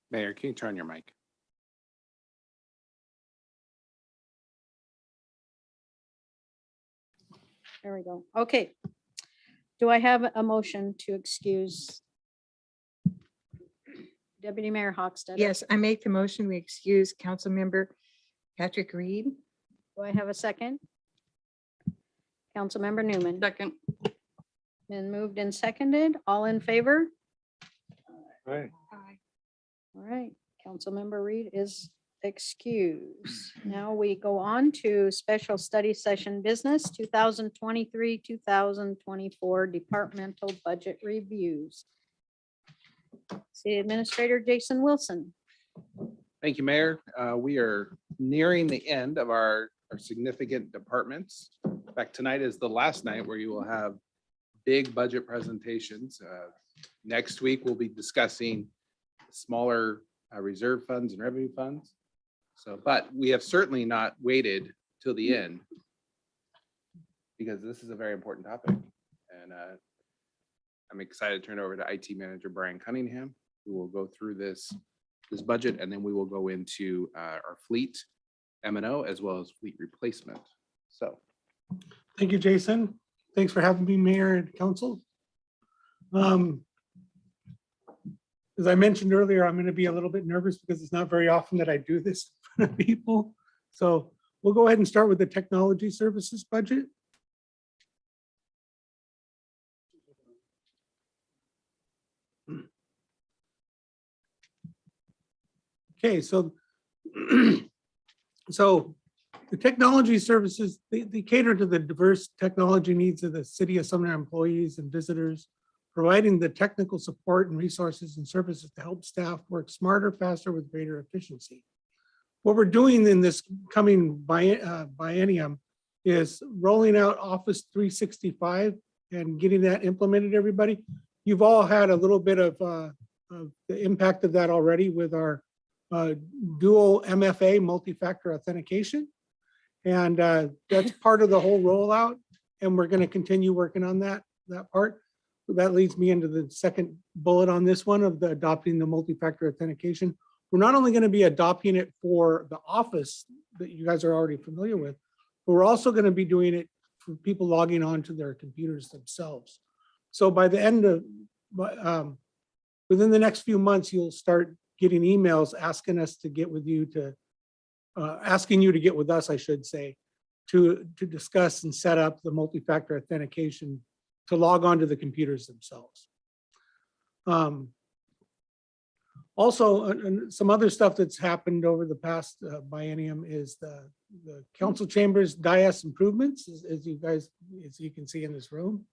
Mayor, can you turn your mic? There we go. Okay. Do I have a motion to excuse Deputy Mayor Hochstetter? Yes, I make the motion. We excuse Councilmember Patrick Reed. Do I have a second? Councilmember Newman. Second. Been moved and seconded. All in favor? Right. All right. Councilmember Reed is excused. Now we go on to special study session business 2023, 2024 departmental budget reviews. City Administrator Jason Wilson. Thank you, Mayor. We are nearing the end of our significant departments. In fact, tonight is the last night where you will have big budget presentations. Next week, we'll be discussing smaller reserve funds and revenue funds. So, but we have certainly not waited till the end because this is a very important topic. And I'm excited to turn it over to IT Manager Brian Cunningham, who will go through this budget, and then we will go into our fleet M&O as well as fleet replacement. So, Thank you, Jason. Thanks for having me, Mayor and Council. As I mentioned earlier, I'm going to be a little bit nervous because it's not very often that I do this in front of people. So we'll go ahead and start with the technology services budget. Okay, so the technology services, they cater to the diverse technology needs of the city of Sumner employees and visitors, providing the technical support and resources and services to help staff work smarter, faster with greater efficiency. What we're doing in this coming biennium is rolling out Office 365 and getting that implemented, everybody. You've all had a little bit of the impact of that already with our dual MFA, multi-factor authentication. And that's part of the whole rollout. And we're going to continue working on that part. That leads me into the second bullet on this one of the adopting the multi-factor authentication. We're not only going to be adopting it for the office that you guys are already familiar with, but we're also going to be doing it for people logging on to their computers themselves. So by the end of, within the next few months, you'll start getting emails asking us to get with you to, asking you to get with us, I should say, to discuss and set up the multi-factor authentication to log on to the computers themselves. Also, some other stuff that's happened over the past biennium is the council chambers dais improvements, as you can see in this room.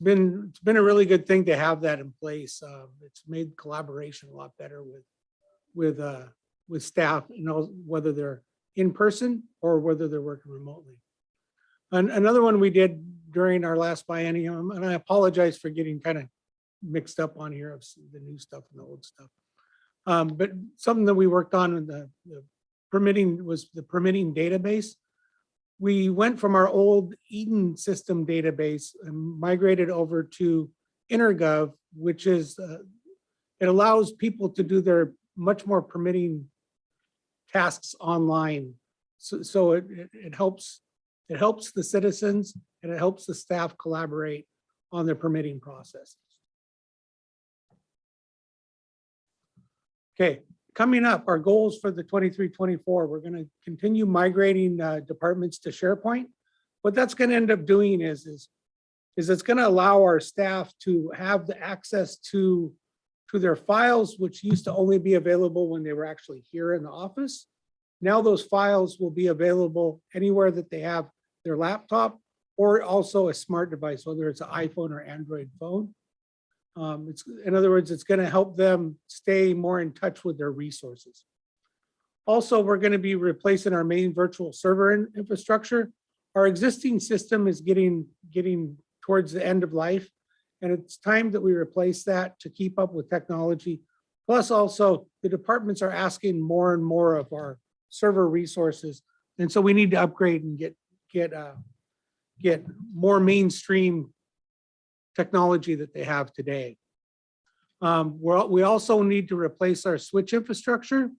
It's been a really good thing to have that in place. It's made collaboration a lot better with staff, you know, whether they're in person or whether they're working remotely. And another one we did during our last biennium, and I apologize for getting kind of mixed up on here of the new stuff and the old stuff. But something that we worked on in the permitting was the permitting database. We went from our old Eden system database and migrated over to InterGov, which is, it allows people to do their much more permitting tasks online. So it helps the citizens and it helps the staff collaborate on their permitting process. Okay, coming up, our goals for the 23-24, we're going to continue migrating departments to SharePoint. What that's going to end up doing is it's going to allow our staff to have the access to their files, which used to only be available when they were actually here in the office. Now those files will be available anywhere that they have their laptop or also a smart device, whether it's an iPhone or Android phone. In other words, it's going to help them stay more in touch with their resources. Also, we're going to be replacing our main virtual server infrastructure. Our existing system is getting towards the end of life, and it's time that we replace that to keep up with technology. Plus, also, the departments are asking more and more of our server resources, and so we need to upgrade and get more mainstream technology that they have today. We also need to replace our switch infrastructure.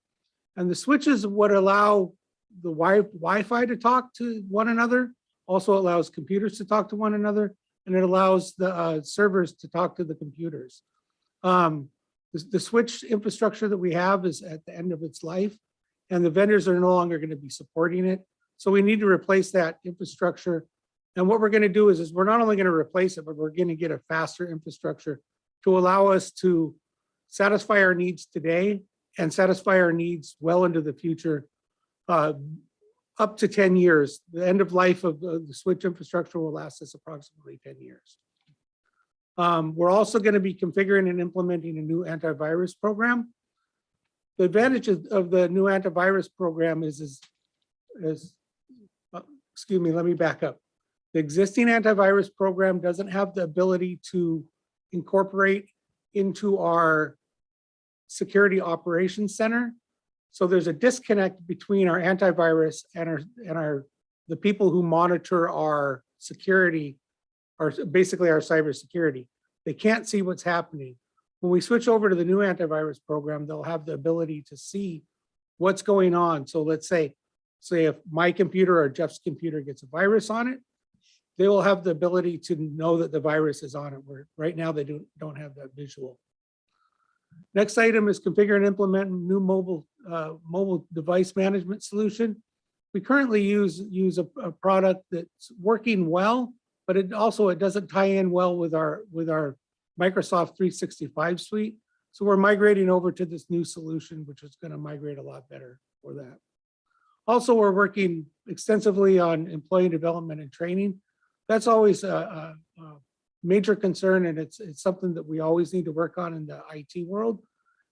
And the switches would allow the Wi-Fi to talk to one another. Also allows computers to talk to one another, and it allows the servers to talk to the computers. The switch infrastructure that we have is at the end of its life, and the vendors are no longer going to be supporting it. So we need to replace that infrastructure. And what we're going to do is we're not only going to replace it, but we're going to get a faster infrastructure to allow us to satisfy our needs today and satisfy our needs well into the future, up to 10 years. The end of life of the switch infrastructure will last us approximately 10 years. We're also going to be configuring and implementing a new antivirus program. The advantage of the new antivirus program is excuse me, let me back up. The existing antivirus program doesn't have the ability to incorporate into our security operations center. So there's a disconnect between our antivirus and the people who monitor our security, or basically our cybersecurity. They can't see what's happening. When we switch over to the new antivirus program, they'll have the ability to see what's going on. So let's say if my computer or Jeff's computer gets a virus on it, they will have the ability to know that the virus is on it, where right now they don't have that visual. Next item is configure and implement new mobile device management solution. We currently use a product that's working well, but it doesn't tie in well with our Microsoft 365 suite. So we're migrating over to this new solution, which is going to migrate a lot better for that. Also, we're working extensively on employee development and training. That's always a major concern, and it's something that we always need to work on in the IT world,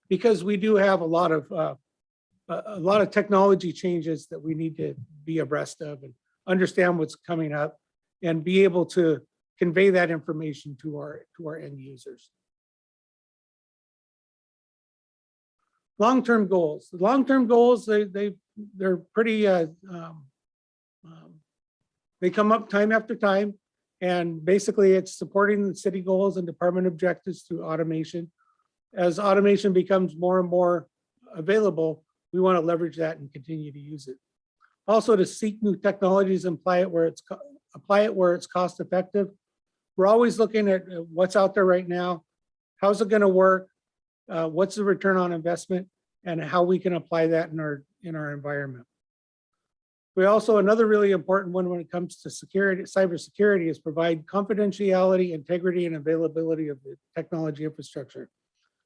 because we do have a lot of technology changes that we need to be abreast of and understand what's coming up and be able to convey that information to our end users. Long-term goals. The long-term goals, they're pretty, they come up time after time. And basically it's supporting the city goals and department objectives through automation. As automation becomes more and more available, we want to leverage that and continue to use it. Also, to seek new technologies and apply it where it's cost effective. We're always looking at what's out there right now. How's it going to work? What's the return on investment, and how we can apply that in our environment. We also, another really important one when it comes to security, cybersecurity, is provide confidentiality, integrity, and availability of the technology infrastructure.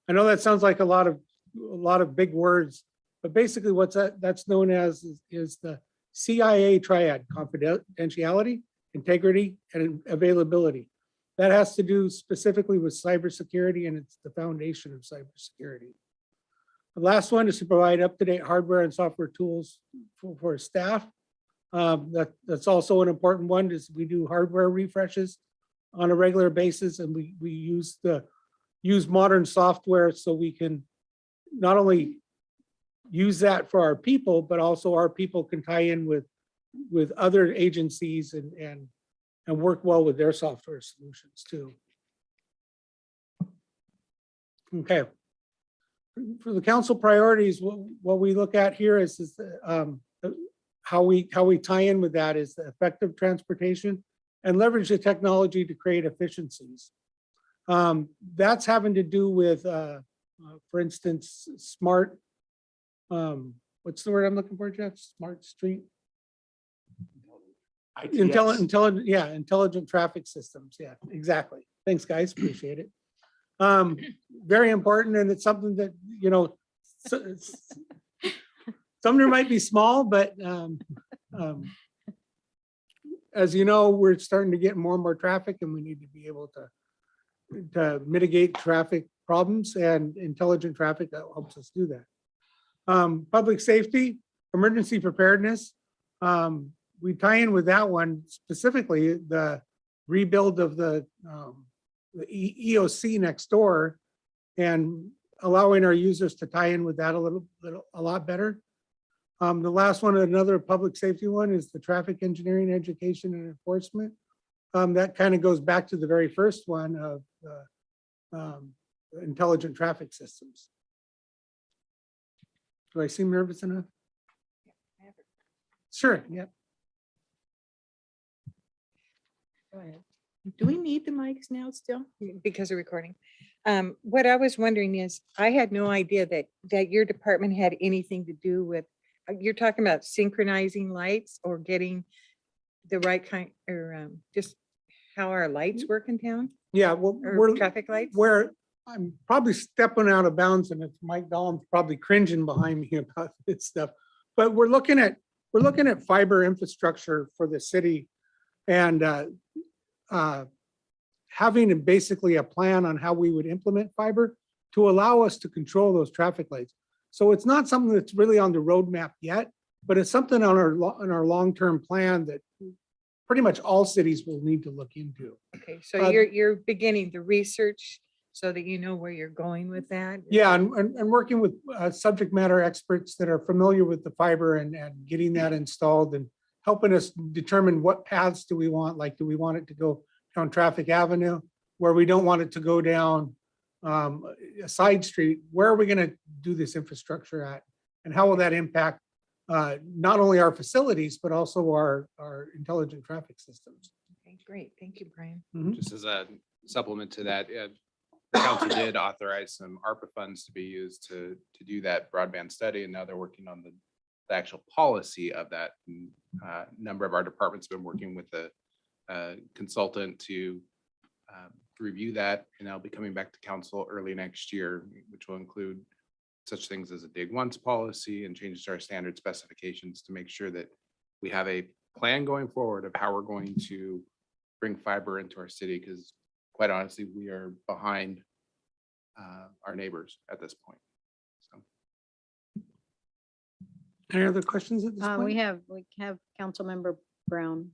I know that sounds like a lot of big words, but basically that's known as is the CIA triad: confidentiality, integrity, and availability. That has to do specifically with cybersecurity, and it's the foundation of cybersecurity. The last one is to provide up-to-date hardware and software tools for staff. That's also an important one, is we do hardware refreshes on a regular basis, and we use modern software so we can not only use that for our people, but also our people can tie in with other agencies and work well with their software solutions too. Okay. For the council priorities, what we look at here is how we tie in with that is the effective transportation and leverage the technology to create efficiencies. That's having to do with, for instance, smart, what's the word I'm looking for, Jeff? Smart street? Intelligent traffic systems. Yeah, exactly. Thanks, guys. Appreciate it. Very important, and it's something that, you know, Sumner might be small, but as you know, we're starting to get more and more traffic, and we need to be able to mitigate traffic problems, and intelligent traffic that helps us do that. Public safety, emergency preparedness. We tie in with that one, specifically the rebuild of the EOC next door, and allowing our users to tie in with that a lot better. The last one, another public safety one, is the traffic engineering, education, and enforcement. That kind of goes back to the very first one of intelligent traffic systems. Do I seem nervous enough? Sure, yeah. Go ahead. Do we need the mics now still? Because of recording. What I was wondering is, I had no idea that your department had anything to do with, you're talking about synchronizing lights or getting the right kind, or just how our lights work in town, Yeah, well, or traffic lights? where I'm probably stepping out of bounds, and it's Mike Dahl's probably cringing behind me about this stuff. But we're looking at fiber infrastructure for the city, and having basically a plan on how we would implement fiber to allow us to control those traffic lights. So it's not something that's really on the roadmap yet, but it's something on our long-term plan that pretty much all cities will need to look into. Okay, so you're beginning the research so that you know where you're going with that? Yeah, and working with subject matter experts that are familiar with the fiber and getting that installed and helping us determine what paths do we want, like do we want it to go down Traffic Avenue, where we don't want it to go down a side street, where are we going to do this infrastructure at? And how will that impact not only our facilities, but also our intelligent traffic systems? Okay, great. Thank you, Brian. Just as a supplement to that, the council did authorize some ARPA funds to be used to do that broadband study, and now they're working on the actual policy of that. And, number of our departments have been working with a consultant to review that, and I'll be coming back to council early next year, which will include such things as a dig once policy and changes to our standard specifications to make sure that we have a plan going forward of how we're going to bring fiber into our city, because quite honestly, we are behind our neighbors at this point. So Any other questions at this point? We have Councilmember Brown.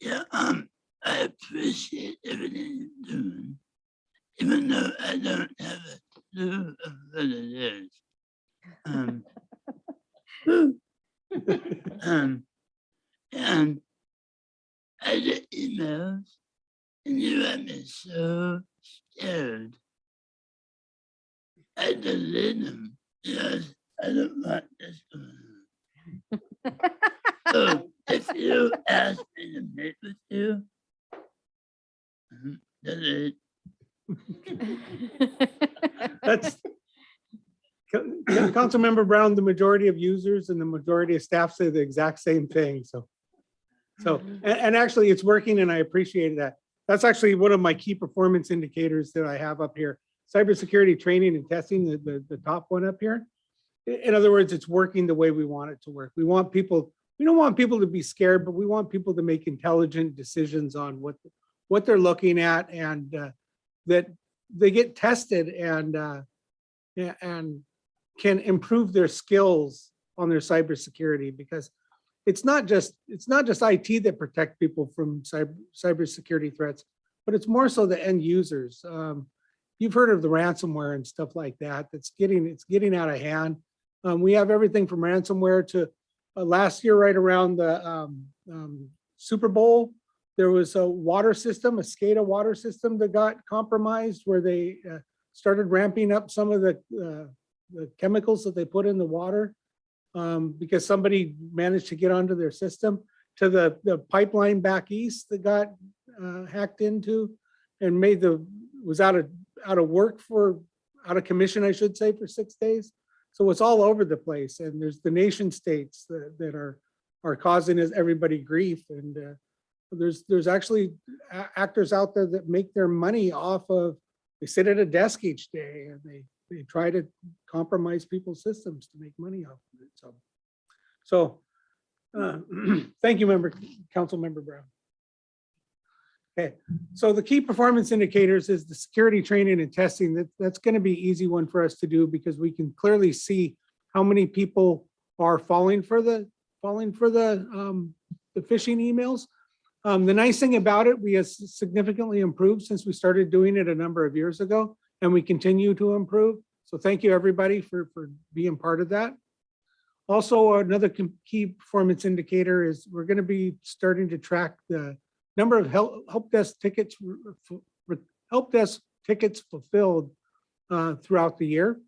Yeah, I appreciate everything you're doing, even though I don't have a clue of what it is. And I get emails, and you have me so scared. I delete them because I don't want this going on. So if you ask me to meet with you, delete. That's Councilmember Brown, the majority of users and the majority of staff say the exact same thing. And actually it's working, and I appreciate that. That's actually one of my key performance indicators that I have up here. Cybersecurity training and testing, the top one up here. In other words, it's working the way we want it to work. We don't want people to be scared, but we want people to make intelligent decisions on what they're looking at, and that they get tested and can improve their skills on their cybersecurity, because it's not just IT that protect people from cybersecurity threats, but it's more so the end users. You've heard of the ransomware and stuff like that. It's getting out of hand. We have everything from ransomware to last year, right around the Super Bowl, there was a water system, a SCADA water system that got compromised, where they started ramping up some of the chemicals that they put in the water because somebody managed to get onto their system, to the pipeline back east that got hacked into and was out of commission, I should say, for 6 days. So it's all over the place, and there's the nation states that are causing everybody grief, and there's actually actors out there that make their money off of, they sit at a desk each day and they try to compromise people's systems to make money off of it. So thank you, Council Member Brown. Okay, so the key performance indicators is the security training and testing. That's going to be an easy one for us to do, because we can clearly see how many people are falling for the phishing emails. The nice thing about it, we have significantly improved since we started doing it a number of years ago, and we continue to improve. So thank you, everybody, for being part of that. Also, another key performance indicator is we're going to be starting to track the number of help desk tickets fulfilled throughout the year.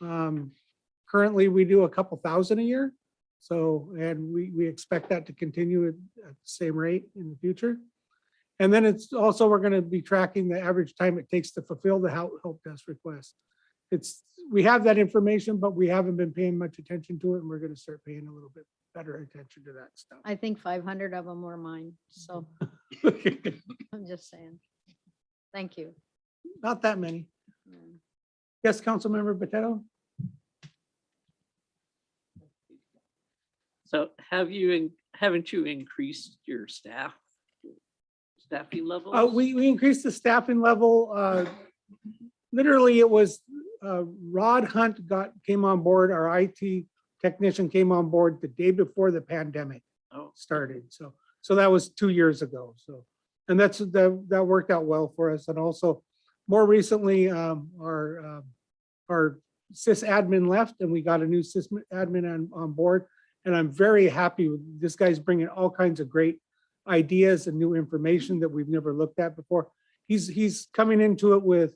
Currently, we do a couple thousand a year. So, and we expect that to continue at the same rate in the future. And then it's also, we're going to be tracking the average time it takes to fulfill the help desk request. We have that information, but we haven't been paying much attention to it, and we're going to start paying a little bit better attention to that stuff. I think 500 of them were mine, so I'm just saying. Thank you. Not that many. Mm. Yes, Councilmember Potato? So haven't you increased your staffing levels? We increased the staffing level. Literally, it was Rod Hunt came on board, our IT technician came on board the day before the pandemic Oh, started. So that was 2 years ago. So, and that worked out well for us. And also more recently, our sysadmin left and we got a new sysadmin on board. And I'm very happy with this guy's bringing all kinds of great ideas and new information that we've never looked at before. He's coming into it with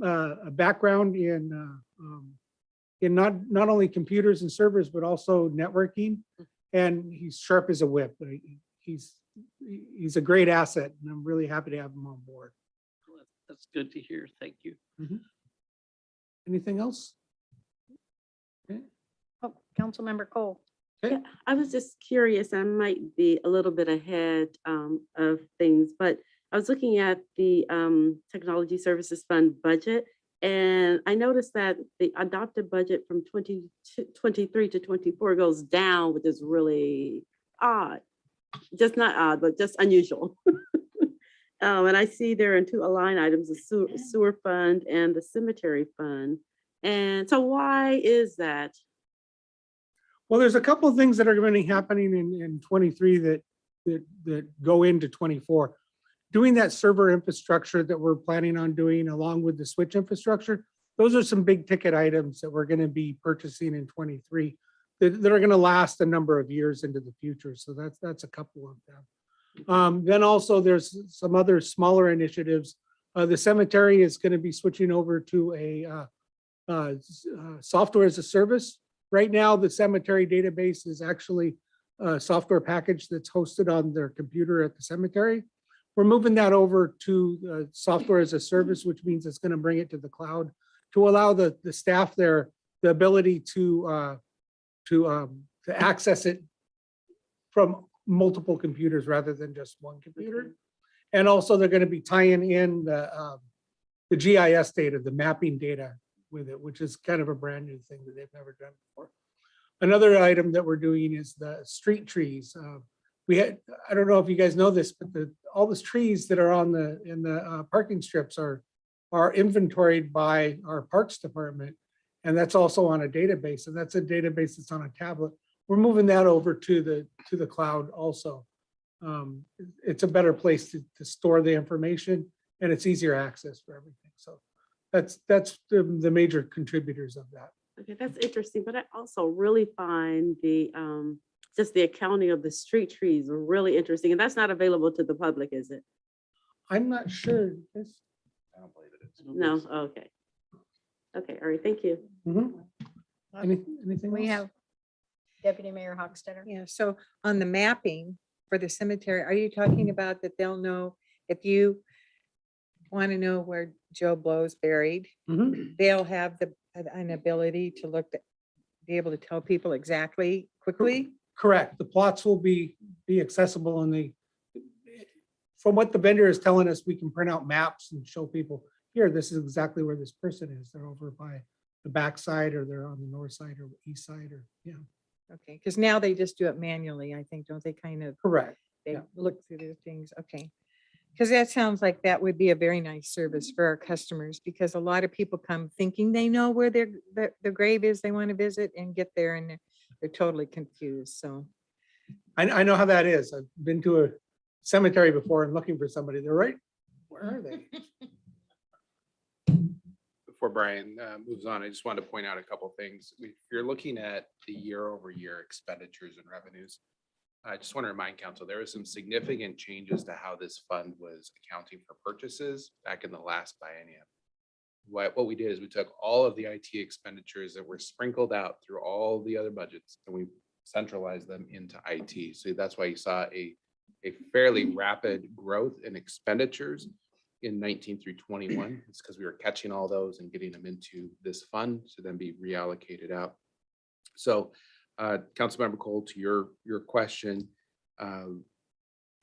a background in not only computers and servers, but also networking. And he's sharp as a whip. He's a great asset, and I'm really happy to have him on board. that's good to hear. Thank you. Anything else? Oh, Councilmember Cole. Okay. Yeah, I was just curious, I might be a little bit ahead of things, but I was looking at the Technology Services Fund budget, and I noticed that the adopted budget from 2023 to 24 goes down, which is really odd. Just not odd, but just unusual. And I see there in two line items, the sewer fund and the cemetery fund. And so why is that? Well, there's a couple of things that are going to be happening in 23 that go into 24. Doing that server infrastructure that we're planning on doing along with the switch infrastructure, those are some big ticket items that we're going to be purchasing in 23 that are going to last a number of years into the future. So that's a couple of them. Then also there's some other smaller initiatives. The cemetery is going to be switching over to a software as a service. Right now, the cemetery database is actually a software package that's hosted on their computer at the cemetery. We're moving that over to software as a service, which means it's going to bring it to the cloud to allow the staff there the ability to access it from multiple computers rather than just one computer. And also they're going to be tying in the GIS data, the mapping data with it, which is kind of a brand new thing that they've never done before. Another item that we're doing is the street trees. I don't know if you guys know this, but all the trees that are in the parking strips are inventoried by our parks department. And that's also on a database, and that's a database that's on a tablet. We're moving that over to the cloud also. It's a better place to store the information, and it's easier access for everything. So that's the major contributors of that. Okay, that's interesting, but I also really find the just the accounting of the street trees really interesting, and that's not available to the public, is it? I'm not sure. I don't believe it is. No, okay. Okay, all right, thank you. Anything We else? have Deputy Mayor Hochstetter. Yeah, so on the mapping for the cemetery, are you talking about that they'll know if you want to know where Joe Blow's buried, they'll have an ability to be able to tell people exactly quickly? Correct. The plots will be accessible, and from what the vendor is telling us, we can print out maps and show people, here, this is exactly where this person is. They're over by the back side, or they're on the north side or east side, or Okay, because now they just do it manually, I think, don't they kind of, correct. they Yeah. look through the things, okay. Because that sounds like that would be a very nice service for our customers, because a lot of people come thinking they know where their grave is they want to visit and get there and they're totally confused, so. I know how that is. I've been to a cemetery before and looking for somebody. They're right. Where are they? Before Brian moves on, I just wanted to point out a couple things. If you're looking at the year-over-year expenditures and revenues, I just want to remind council, there was some significant changes to how this fund was accounting for purchases back in the last biennium. what we did is we took all of the IT expenditures that were sprinkled out through all the other budgets and we centralized them into IT. So that's why you saw a fairly rapid growth in expenditures in 19 through 21. It's because we were catching all those and getting them into this fund to then be reallocated out. So Councilmember Cole, to your question,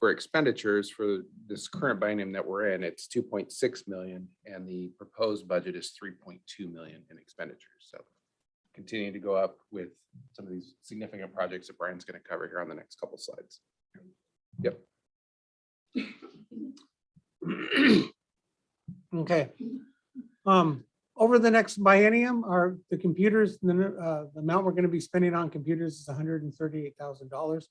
for expenditures for this current biennium that we're in, it's 2.6 million and the proposed budget is 3.2 million in expenditures. So continuing to go up with some of these significant projects that Brian's going to cover here on the next couple slides. Yep. Okay. Over the next biennium, the computers, the amount we're going to be spending on computers is $138,000.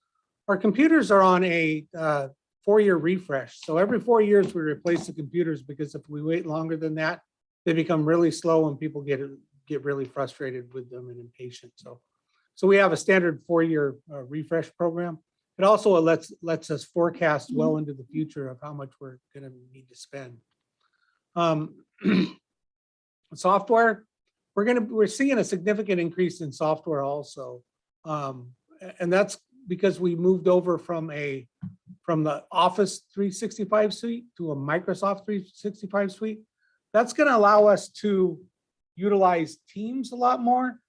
Our computers are on a 4-year refresh. So every 4 years we replace the computers because if we wait longer than that, they become really slow and people get really frustrated with them and impatient. So we have a standard 4-year refresh program. It also lets us forecast well into the future of how much we're going to need to spend. Software, we're seeing a significant increase in software also. And that's because we moved over from the Office 365 suite to a Microsoft 365 suite. That's going to allow us to utilize Teams a lot more.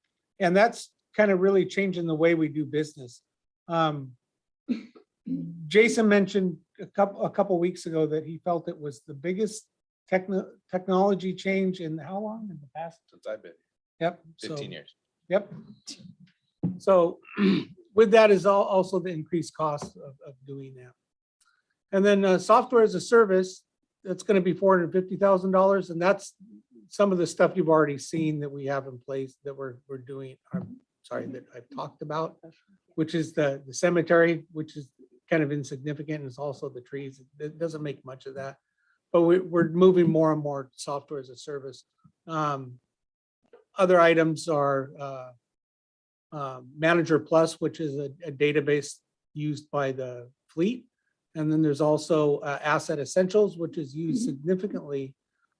And that's kind of really changing the way we do business. Jason mentioned a couple weeks ago that he felt it was the biggest technology change in how long in the past? Since I've been Yep. 15 years. Yep. So with that is also the increased cost of doing that. And then software as a service, that's going to be $450,000. And that's some of the stuff you've already seen that we have in place that we're doing. That I've talked about, which is the cemetery, which is kind of insignificant. And it's also the trees. It doesn't make much of that. But we're moving more and more software as a service. Other items are Manager Plus, which is a database used by the fleet. And then there's also Asset Essentials, which is used significantly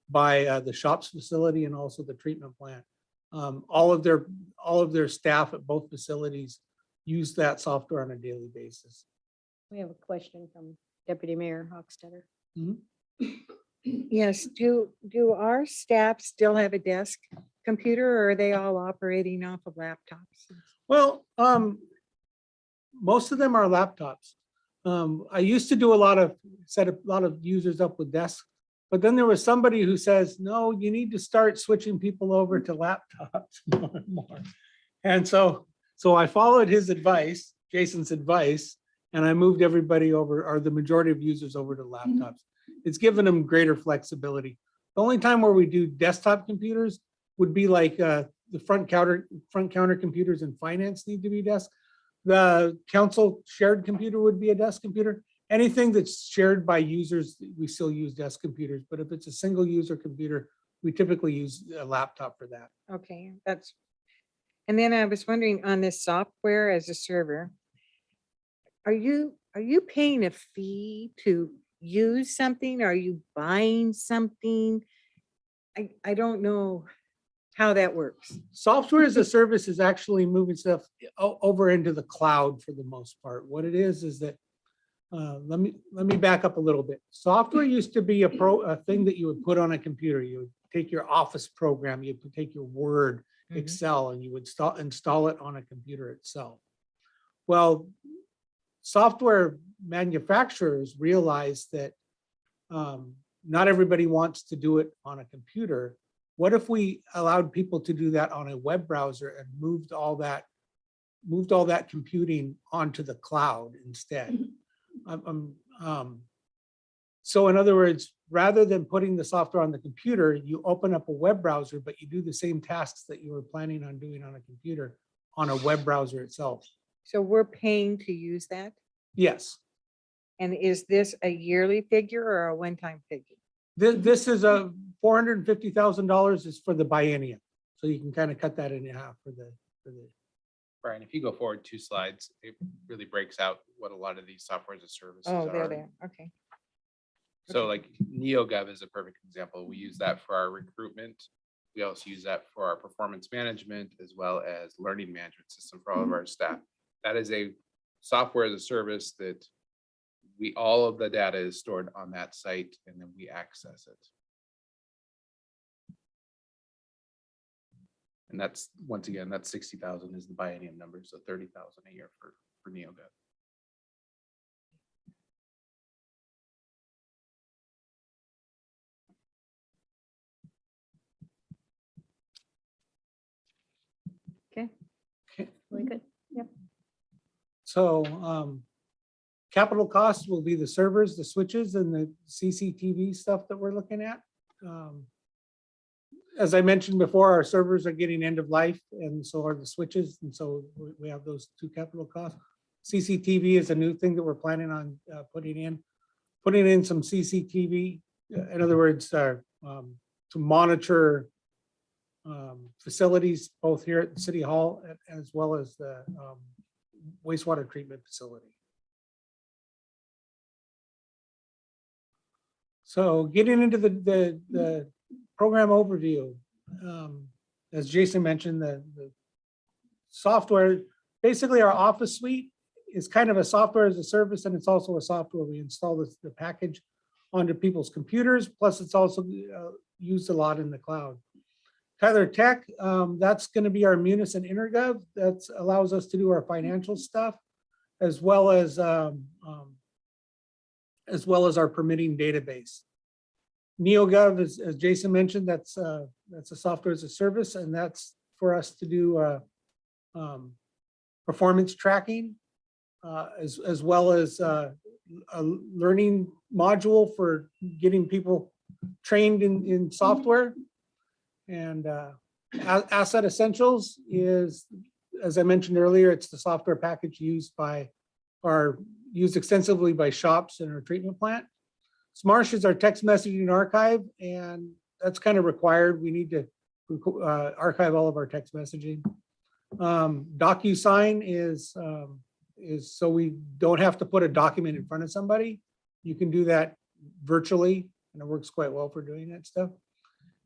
by the shops facility and also the treatment plant. All of their staff at both facilities use that software on a daily basis. We have a question from Deputy Mayor Hochstetter. Yes, do our staff still have a desk computer or are they all operating off of laptops? Well, most of them are laptops. I used to do set a lot of users up with desks, but then there was somebody who says, no, you need to start switching people over to laptops more and more. And so I followed his advice, Jason's advice, and I moved everybody over, or the majority of users over to laptops. It's given them greater flexibility. The only time where we do desktop computers would be like the front counter computers in finance need to be desk. The council shared computer would be a desk computer. Anything that's shared by users, we still use desk computers. But if it's a single user computer, we typically use a laptop for that. Okay, and then I was wondering on this software as a server, are you paying a fee to use something? Are you buying something? I don't know how that works. Software as a service is actually moving stuff over into the cloud for the most part. What it is that let me back up a little bit. Software used to be a thing that you would put on a computer. You would take your Office program, you would take your Word, Excel, and you would install it on a computer itself. Well, software manufacturers realize that not everybody wants to do it on a computer. What if we allowed people to do that on a web browser and moved all that computing onto the cloud instead? So in other words, rather than putting the software on the computer, you open up a web browser, but you do the same tasks that you were planning on doing on a computer on a web browser itself. So we're paying to use that? Yes. And is this a yearly figure or a one-time figure? This is a $450,000 is for the biennium. So you can kind of cut that in half for the. Brian, if you go forward 2 slides, it really breaks out what a lot of these software as a service Oh, are. they're there. Okay. So like NeoGov is a perfect example. We use that for our recruitment. We also use that for our performance management as well as learning management system for all of our staff. That is a software as a service that all of the data is stored on that site and then we access it. And that's, once again, that's 60,000 is the biennium number, so 30,000 a year for NeoGov. Okay. Okay. We good? Yep. So capital costs will be the servers, the switches, and the CCTV stuff that we're looking at. As I mentioned before, our servers are getting end of life, and so are the switches, and so we have those two capital costs. CCTV is a new thing that we're planning on putting in some CCTV. In other words, to monitor facilities both here at the City Hall as well as the wastewater treatment facility. So getting into the program overview, as Jason mentioned, the software, basically our office suite is kind of a software as a service, and it's also a software. We install the package onto people's computers, plus it's also used a lot in the cloud. Tyler Tech, that's going to be our Munis and InterGov. That allows us to do our financial stuff, as well as our permitting database. NeoGov, as Jason mentioned, that's a software as a service, and that's for us to do performance tracking, as well as a learning module for getting people trained in software. And Asset Essentials is, as I mentioned earlier, it's the software package used extensively by shops in our treatment plant. Smarsh is our text messaging archive, and that's kind of required. We need to archive all of our text messaging. DocuSign is so we don't have to put a document in front of somebody. You can do that virtually, and it works quite well for doing that stuff.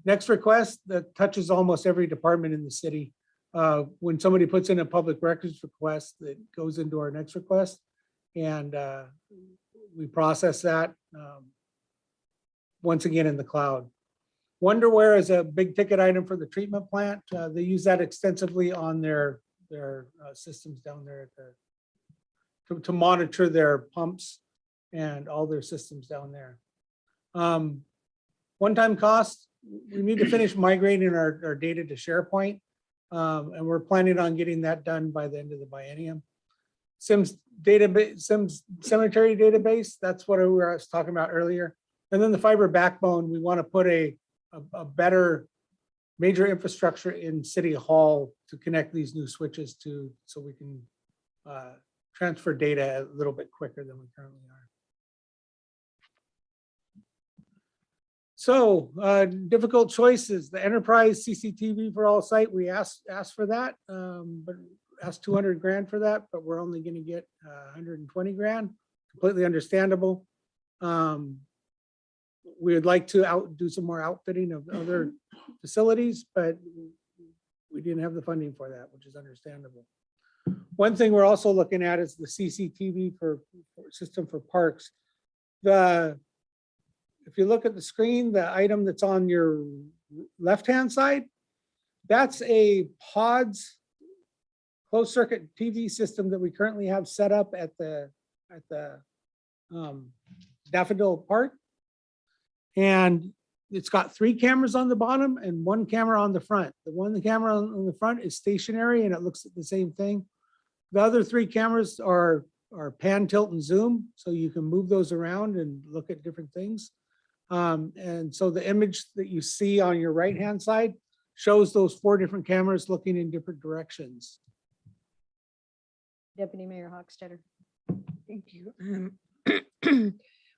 Next request, that touches almost every department in the city. When somebody puts in a public records request, that goes into our next request, and we process that once again in the cloud. Wonderware is a big ticket item for the treatment plant. They use that extensively on their systems down there to monitor their pumps and all their systems down there. One-time cost, we need to finish migrating our data to Sharepoint, and we're planning on getting that done by the end of the biennium. Sims cemetery database, that's what I was talking about earlier. And then the fiber backbone, we want to put a better major infrastructure in City Hall to connect these new switches to, so we can transfer data a little bit quicker than we currently are. So difficult choices, the enterprise CCTV for all site, we asked for that, but asked 200 grand for that, but we're only going to get 120 grand, completely understandable. We would like to do some more outfitting of other facilities, but we didn't have the funding for that, which is understandable. One thing we're also looking at is the CCTV for system for parks. If you look at the screen, the item that's on your left-hand side, that's a PODS closed circuit TV system that we currently have set up at the Daffodil Park. And it's got 3 cameras on the bottom and 1 camera on the front. The camera on the front is stationary and it looks at the same thing. The other 3 cameras are pan, tilt, and zoom, so you can move those around and look at different things. And so the image that you see on your right-hand side shows those 4 different cameras looking in different directions. Deputy Mayor Hochstetter. Thank you.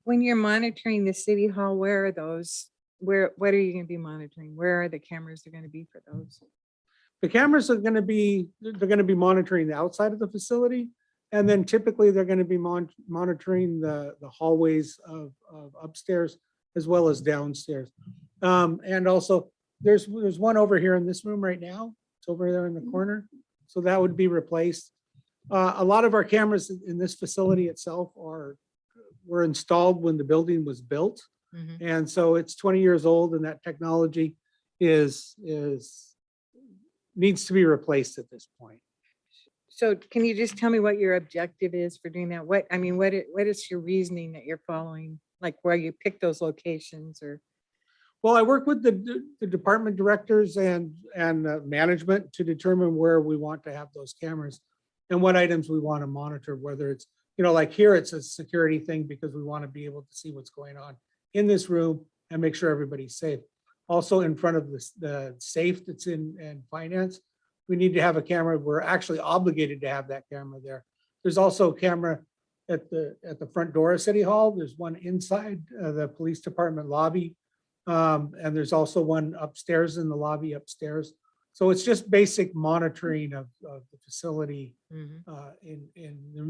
When you're monitoring the City Hall, where are those? What are you going to be monitoring? Where are the cameras are going to be for those? The cameras are going to be, they're going to be monitoring the outside of the facility. And then typically they're going to be monitoring the hallways of upstairs as well as downstairs. And also there's one over here in this room right now. It's over there in the corner. So that would be replaced. A lot of our cameras in this facility itself were installed when the building was built. And so it's 20 years old and that technology needs to be replaced at this point. So can you just tell me what your objective is for doing that? What is your reasoning that you're following? Like where you pick those locations or? Well, I work with the department directors and management to determine where we want to have those cameras and what items we want to monitor, whether it's, like here, it's a security thing because we want to be able to see what's going on in this room and make sure everybody's safe. Also in front of the safe that's in finance, we need to have a camera. We're actually obligated to have that camera there. There's also a camera at the front door of City Hall. There's one inside the police department lobby. And there's also one upstairs in the lobby upstairs. So it's just basic monitoring of the facility in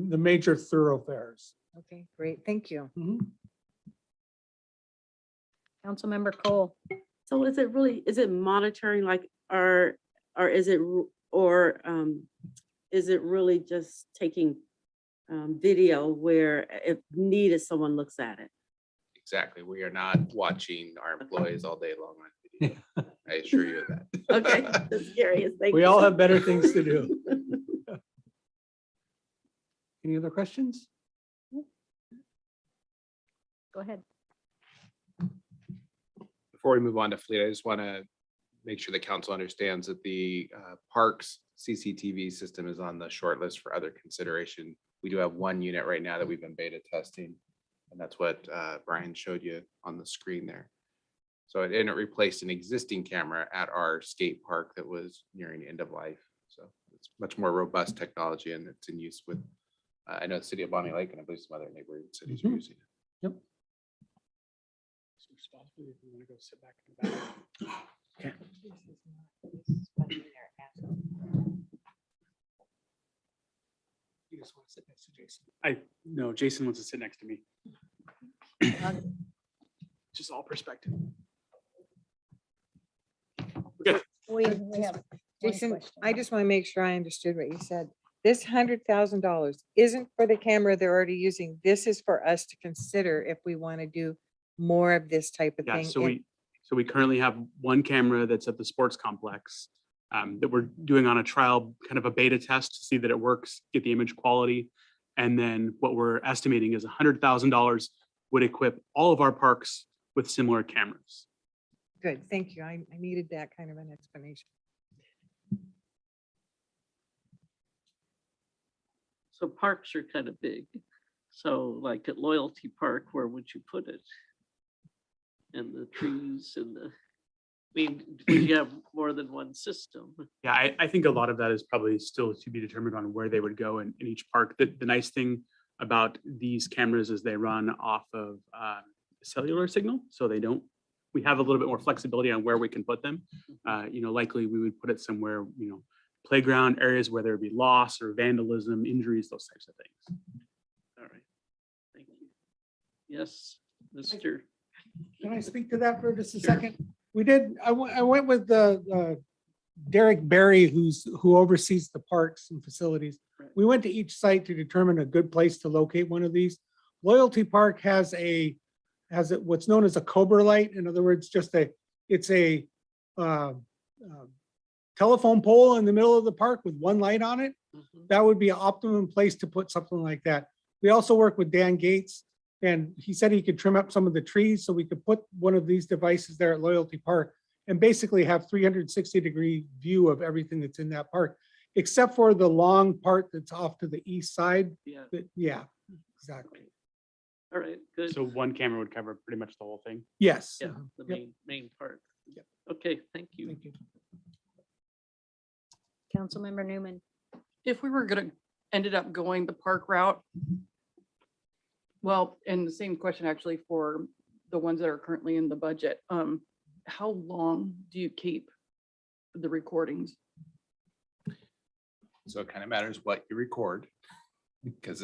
the major thoroughfares. Okay, great. Thank you. Councilmember Cole. So is it monitoring like, or is it, is it really just taking video where if needed, someone looks at it? Exactly. We are not watching our employees all day long on video. I assure you of that. Okay, that's curious. Thank We you. all have better things to do. Any other questions? Go ahead. Before we move on to fleet, I just want to make sure the council understands that the parks CCTV system is on the short list for other consideration. We do have one unit right now that we've been beta testing, and that's what Brian showed you on the screen there. So it replaced an existing camera at our skate park that was nearing end of life. So it's much more robust technology, and it's in use with, I know the city of Bonnie Lake and I believe some other neighboring cities are using it. Yep. You just want to sit next to Jason. No, Jason wants to sit next to me. Just all perspective. We have one Jason, question. I just want to make sure I understood what you said. This $100,000 isn't for the camera they're already using. This is for us to consider if we want to do more of this type of Yeah, thing. so we currently have one camera that's at the sports complex that we're doing on a trial, kind of a beta test to see that it works, get the image quality. And then what we're estimating is $100,000 would equip all of our parks with similar cameras. Good, thank you. I needed that kind of an explanation. So parks are kind of big. So like at Loyalty Park, where would you put it? And the trees and the, I mean, would you have more than one system? Yeah, I think a lot of that is probably still to be determined on where they would go in each park. The nice thing about these cameras is they run off of cellular signal, so we have a little bit more flexibility on where we can put them. Likely we would put it somewhere, playground areas where there would be loss or vandalism, injuries, those types of things. All right, thank you. Yes, Mr. Can I speak to that for just a second? I went with Derek Berry, who oversees the parks and facilities. Right. We went to each site to determine a good place to locate one of these. Loyalty Park has what's known as a Cobra light. In other words, it's a telephone pole in the middle of the park with one light on it. That would be an optimum place to put something like that. We also work with Dan Gates, and he said he could trim up some of the trees so we could put one of these devices there at Loyalty Park and basically have 360-degree view of everything that's in that park, except for the long part that's off to the east side. Yeah, Yeah, exactly. all right, good. So one camera would cover pretty much the whole thing. Yes. Yeah, the Yep. main part. Yep. Okay, thank you. Thank you. Councilmember Newman. If we were ended up going the park route, well, and the same question actually for the ones that are currently in the budget, how long do you keep the recordings? So it kind of matters what you record. Because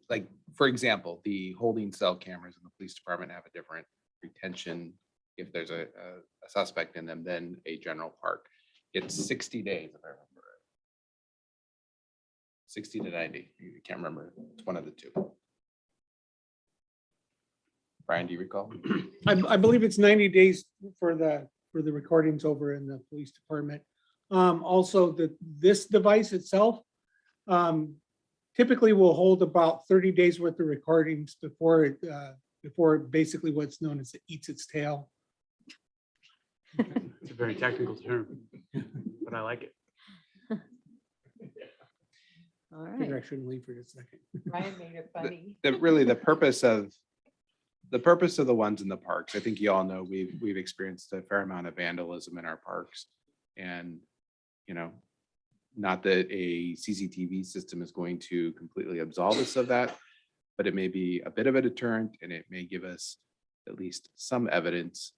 like, for example, the holding cell cameras in the police department have a different retention if there's a suspect in them than a general park. It's 60 days, if I remember it. 60 to 90. I can't remember. It's one of the two. Brian, do you recall? I believe it's 90 days for the recordings over in the police department. Also, this device itself typically will hold about 30 days worth of recordings before basically what's known as it eats its tail. It's a very technical term, but I like it. All I figure I right. shouldn't leave for just a second. Ryan made it funny. Really the purpose of the ones in the parks, I think you all know we've experienced a fair amount of vandalism in our parks. And, you know, not that a CCTV system is going to completely absolve us of that, but it may be a bit of a deterrent, and it may give us at least some evidence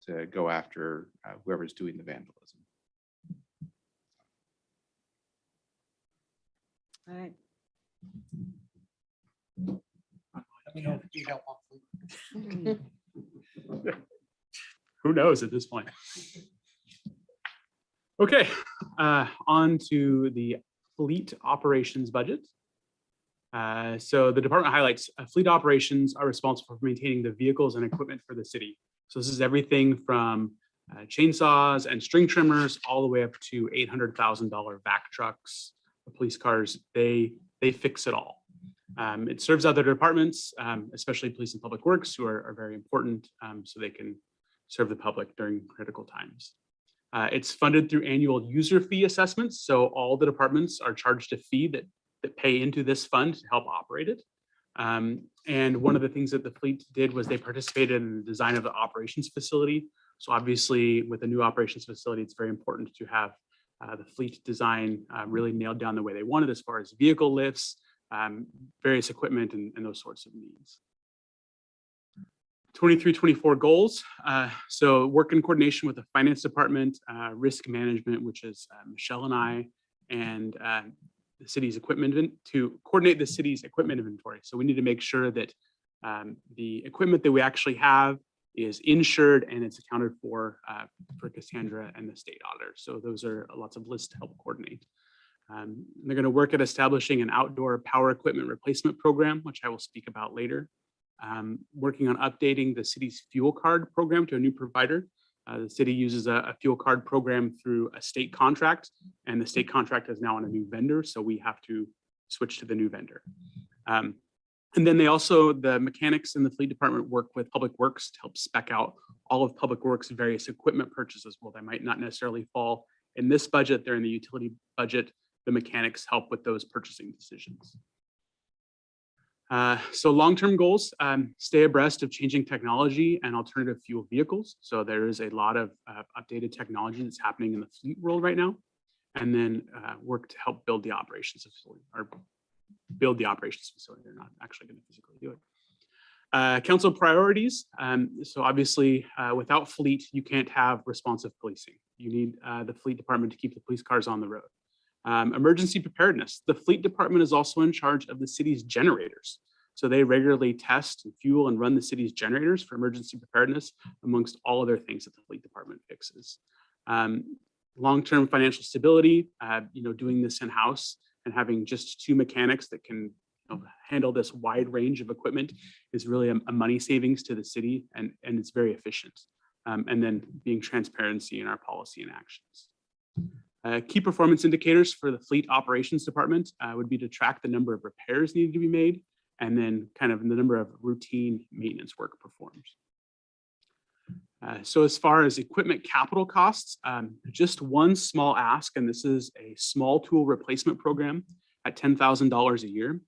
to go after whoever's doing the vandalism. All right. Let me know if you need help. Who knows at this point? Okay, on to the fleet operations budget. So the department highlights fleet operations are responsible for maintaining the vehicles and equipment for the city. So this is everything from chainsaws and string trimmers all the way up to $800,000 vac trucks, the police cars. They fix it all. It serves other departments, especially police and public works, who are very important, so they can serve the public during critical times. It's funded through annual user fee assessments. So all the departments are charged a fee that pay into this fund to help operate it. And one of the things that the fleet did was they participated in the design of the operations facility. So obviously with a new operations facility, it's very important to have the fleet design really nailed down the way they wanted as far as vehicle lifts, various equipment and those sorts of needs. 23-24 goals. So work in coordination with the finance department, risk management, which is Michelle and I, and the city's equipment to coordinate the city's equipment inventory. So we need to make sure that the equipment that we actually have is insured and it's accounted for Cassandra and the state auditor. So those are lots of lists to help coordinate. They're going to work at establishing an outdoor power equipment replacement program, which I will speak about later. Working on updating the city's fuel card program to a new provider. The city uses a fuel card program through a state contract, and the state contract is now on a new vendor, so we have to switch to the new vendor. And then the mechanics in the fleet department work with Public Works to help spec out all of Public Works' various equipment purchases. Well, they might not necessarily fall in this budget, they're in the utility budget. The mechanics help with those purchasing decisions. So long-term goals, stay abreast of changing technology and alternative fuel vehicles. So there is a lot of updated technology that's happening in the fleet world right now. And then work to help build the operations facility, or build the operations facility. They're not actually going to physically do it. Council priorities. So obviously without fleet, you can't have responsive policing. You need the fleet department to keep the police cars on the road. Emergency preparedness. The fleet department is also in charge of the city's generators. So they regularly test and fuel and run the city's generators for emergency preparedness, amongst all other things that the fleet department fixes. Long-term financial stability, doing this in-house and having just 2 mechanics that can handle this wide range of equipment is really a money savings to the city, and it's very efficient. And then being transparency in our policy and actions. Key performance indicators for the fleet operations department would be to track the number of repairs needed to be made, and then kind of the number of routine maintenance work performed. So as far as equipment capital costs, just one small ask, and this is a small tool replacement program at $10,000 a year.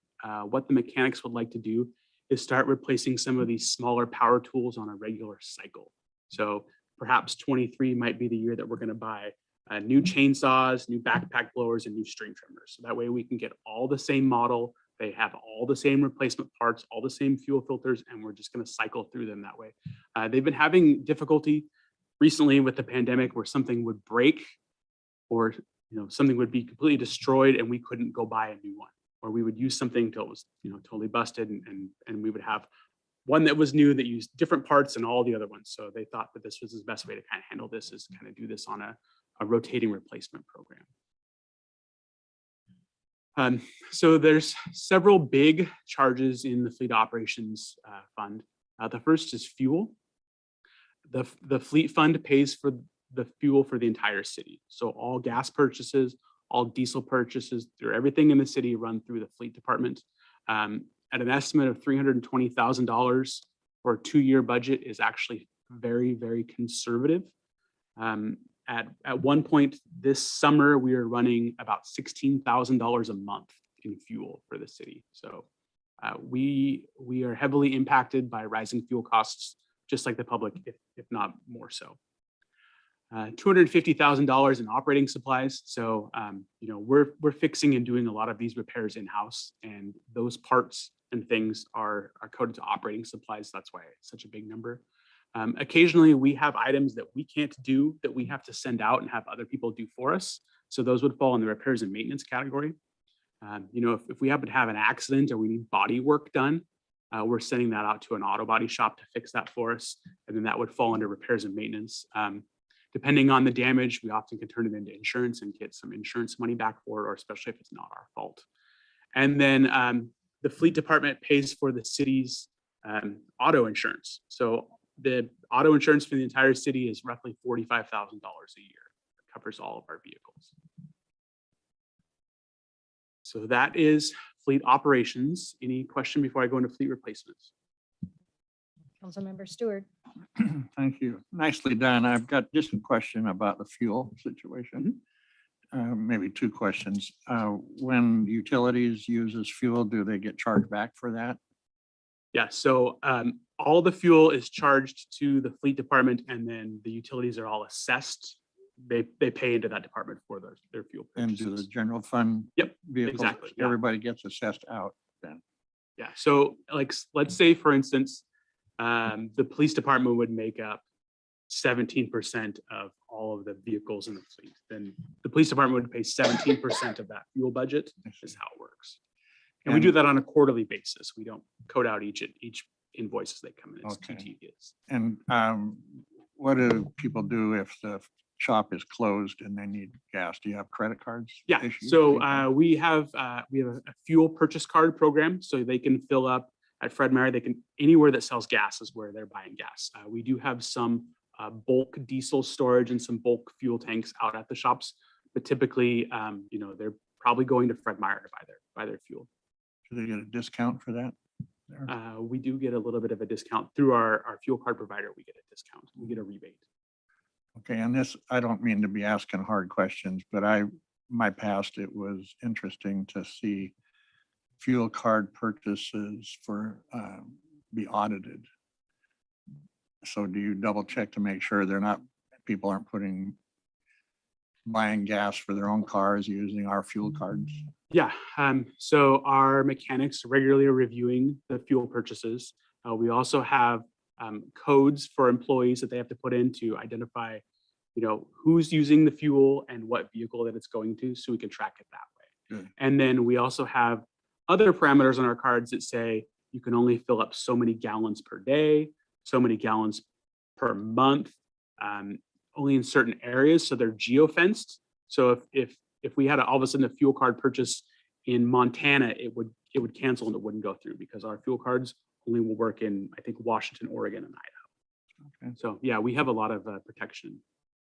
What the mechanics would like to do is start replacing some of these smaller power tools on a regular cycle. So perhaps 23 might be the year that we're going to buy new chainsaws, new backpack blowers, and new string trimmers. So that way we can get all the same model. They have all the same replacement parts, all the same fuel filters, and we're just going to cycle through them that way. They've been having difficulty recently with the pandemic where something would break or something would be completely destroyed and we couldn't go buy a new one. or we would use something till it was, totally busted, and we would have one that was new that used different parts than all the other ones. So they thought that this was the best way to kind of handle this, is kind of do this on a rotating replacement program. So there's several big charges in the fleet operations fund. The first is fuel. The fleet fund pays for the fuel for the entire city. So all gas purchases, all diesel purchases, through everything in the city run through the fleet department. At an estimate of $320,000 for a 2-year budget is actually very, very conservative. At one point this summer, we were running about $16,000 a month in fuel for the city. So we are heavily impacted by rising fuel costs, just like the public, if not more so. $250,000 in operating supplies. So we're fixing and doing a lot of these repairs in-house, and those parts and things are coded to operating supplies. That's why it's such a big number. Occasionally we have items that we can't do that we have to send out and have other people do for us. So those would fall in the repairs and maintenance category. If we happen to have an accident or we need body work done, we're sending that out to an auto body shop to fix that for us. And then that would fall under repairs and maintenance. Depending on the damage, we often can turn it into insurance and get some insurance money back for it, or especially if it's not our fault. And then the fleet department pays for the city's auto insurance. So the auto insurance for the entire city is roughly $45,000 a year. It covers all of our vehicles. So that is fleet operations. Any question before I go into fleet replacements? Councilmember Stewart. Thank you. Nicely done. I've got just a question about the fuel situation. Maybe 2 questions. When utilities uses fuel, do they get charged back for that? Yeah, so all the fuel is charged to the fleet department, and then the utilities are all assessed. They pay into that department for their fuel And do the purchases. general fund Yep, vehicles, exactly, yeah. everybody gets assessed out then? Yeah, so like, let's say, for instance, the police department would make up 17% of all of the vehicles in the fleet. Then the police department would pay 17% of that fuel budget, is how it works. And we do that on a quarterly basis. We don't code out each invoice as they come in. It's Okay. TTDs. And what do people do if the shop is closed and they need gas? Do you have credit cards? Yeah, issued to so people? we have a fuel purchase card program, so they can fill up at Fred Meyer. They can, anywhere that sells gas is where they're buying gas. We do have some bulk diesel storage and some bulk fuel tanks out at the shops, but typically, they're probably going to Fred Meyer to buy their fuel. Do they get a discount for that? there? We do get a little bit of a discount through our fuel card provider. We get a discount. We get a rebate. Okay, and this, I don't mean to be asking hard questions, but my past, it was interesting to see fuel card purchases be audited. So do you double check to make sure people aren't buying gas for their own cars using our fuel cards? Yeah, so our mechanics regularly are reviewing the fuel purchases. We also have codes for employees that they have to put in to identify, who's using the fuel and what vehicle that it's going to, so we can track it that way. Good. And then we also have other parameters on our cards that say you can only fill up so many gallons per day, so many gallons per month, only in certain areas. So they're geo-fenced. So if we had all of a sudden a fuel card purchase in Montana, it would cancel and it wouldn't go through, because our fuel cards only will work in, I think, Washington, Oregon, and Idaho. Okay. So yeah, we have a lot of protection.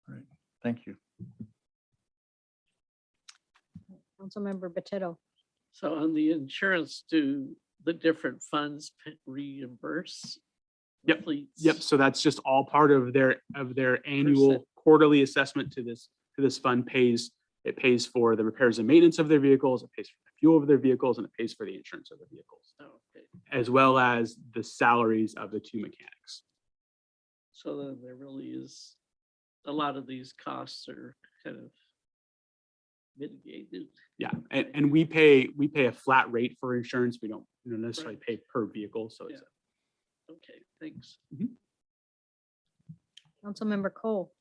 Right. Thank you. Councilmember Botetto. So on the insurance, do the different funds reimburse? Yep. fleets? Yep. So that's just all part of their annual quarterly assessment to this fund. It pays for the repairs and maintenance of their vehicles, it pays for the fuel of their vehicles, and it pays for the insurance of the vehicles, Oh, okay. as well as the salaries of the 2 mechanics. So then there really is, a lot of these costs are kind of mitigated. Yeah, and we pay a flat rate for insurance. We don't necessarily pay per vehicle. So it's Okay, thanks. Councilmember Cole.